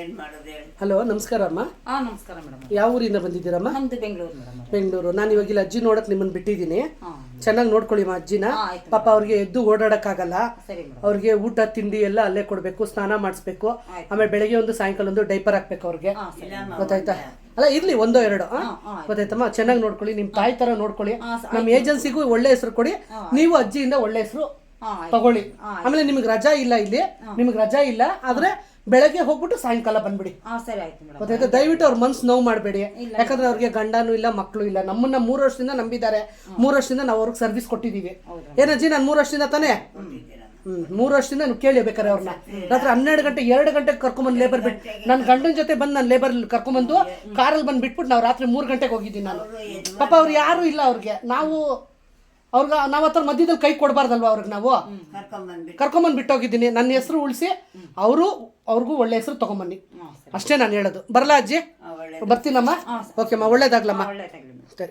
ಏನ್ ಮಾಡೋದು ಹೇಳಿ. ಹಲೋ, ನಮಸ್ಕಾರ ಅಮ್ಮ. ನಮಸ್ಕಾರ ಮೇಡಮ್. ಯಾವ ಊರಿಂದ ಬಂದಿದ್ದೀರಮ್ಮ? ನಮ್ದು ಬೆಂಗಳೂರು ಮೇಡಮ್. ಬೆಂಗಳೂರು. ನಾನು ಇವಾಗ ಇಲ್ಲಿ ಅಜ್ಜಿ ನೋಡಕ್ ನಿಮ್ಮನ್ನ ಬಿಟ್ಟಿದ್ದೀನಿ. ಚೆನ್ನಾಗಿ ನೋಡ್ಕೊಳ್ಳಿ ಮಾ ಅಜ್ಜಿನ. ಆಯ್ತು ಪಾಪ ಅವ್ರಿಗೆ ಎದ್ದು ಓಡಾಡಕ್ಕಾಗಲ್ಲ. ಸರಿ ಮೇಡಮ್. ಅವ್ರಿಗೆ ಊಟ ತಿಂಡಿ ಎಲ್ಲ ಅಲ್ಲೇ ಕೊಡ್ಬೇಕು, ಸ್ನಾನ ಮಾಡಿಸ್ಬೇಕು. ಆಮೇಲೆ ಬೆಳಗ್ಗೆ ಒಂದು ಸಾಯಂಕಾಲ ಒಂದು ಡೈಪರ್ ಹಾಕ್ಬೇಕು ಅವ್ರಿಗೆ. ಗೊತ್ತಾಯ್ತಾ? ಅಲ್ಲ ಇರ್ಲಿ, ಒಂದೋ ಎರಡೋ. ಗೊತ್ತಾಯ್ತಮ್ಮ? ಚೆನ್ನಾಗಿ ನೋಡ್ಕೊಳ್ಳಿ, ನಿಮ್ ತಾಯಿ ತರ ನೋಡ್ಕೊಳ್ಳಿ. ನಮ್ಮ ಏಜೆನ್ಸಿಗೂ ಒಳ್ಳೆ ಹೆಸರು ಕೊಡಿ. ನೀವು ಅಜ್ಜಿಯಿಂದ ಒಳ್ಳೆ ಹೆಸರು ತಗೊಳ್ಳಿ. ಆಮೇಲೆ ನಿಮ್ಗೆ ರಜಾ ಇಲ್ಲ, ಇಲ್ಲಿ ನಿಮ್ಗೆ ರಜಾ ಇಲ್ಲ. ಆದ್ರೆ ಬೆಳಗ್ಗೆ ಹೋಗ್ಬಿಟ್ಟು ಸಾಯಂಕಾಲ ಬಂದ್ಬಿಡಿ. ಸರಿ ಆಯ್ತು ಮೇಡಮ್. ಗೊತ್ತಾಯ್ತಾ? ದಯವಿಟ್ಟು ಅವ್ರ ಮನ್ಸು ನೋವು ಮಾಡಬೇಡಿ. ಯಾಕಂದ್ರೆ ಅವ್ರಿಗೆ ಗಂಡನೂ ಇಲ್ಲ, ಮಕ್ಕಳು ಇಲ್ಲ. ನಮ್ಮನ್ನ 3 ವರ್ಷದಿಂದ ನಂಬಿದ್ದಾರೆ. 3 ವರ್ಷದಿಂದ ನಾವು ಅವ್ರಿಗೆ ಸರ್ವಿಸ್ ಕೊಟ್ಟಿದೀವಿ. ಏನಜ್ಜಿ, ನಾನು 3 ವರ್ಷದಿಂದ ತಾನೇ 3 ವರ್ಷದಿಂದ ನೀವು ಕೇಳಿ ಬೇಕಾರೆ ಅವ್ರನ್ನ. ರಾತ್ರಿ 12 ಗಂಟೆ 2 ಗಂಟೆಗೆ ಕರ್ಕೊಂಬಂದು ಲೇಬರ್ ಬಿಟ್ಟು ನನ್ನ ಗಂಡನ ಜೊತೆ ಬಂದು ನಾನು ಲೇಬರ್ ಕರ್ಕೊಂಬಂದು ಕಾರಲ್ಲಿ ಬಂದು ಬಿಟ್ಬಿಟ್ಟು ನಾವು ರಾತ್ರಿ 3 ಗಂಟೆಗೆ ಹೋಗಿದ್ದೀನಿ ನಾನು. ಪಾಪ ಅವ್ರು ಯಾರು ಇಲ್ಲ ಅವ್ರಿಗೆ. ನಾವು ಹತ್ರ ಮಧ್ಯದಲ್ಲಿ ಕೈ ಕೊಡಬಾರ್ದಲ್ವ ಅವ್ರಿಗೆ. ನಾವು ಕರ್ಕೊಂಬಂದು ಬಿಟ್ಟೋಗಿದ್ದೀನಿ. ನನ್ನ ಹೆಸರು ಉಳಿಸಿ ಅವ್ರಿಗೂ ಒಳ್ಳೆ ಹೆಸರು ತಗೊಂಬನ್ನಿ. ಅಷ್ಟೇ ನಾನು ಹೇಳೋದು. ಬರಲಾ ಅಜ್ಜಿ? ಬರ್ತೀನಮ್ಮ. ಓಕೆಮ್ಮ, ಒಳ್ಳೇದಾಗ್ಲಮ್ಮ. ಒಳ್ಳೆದಾಗ್ಲಿ. ಸರಿ.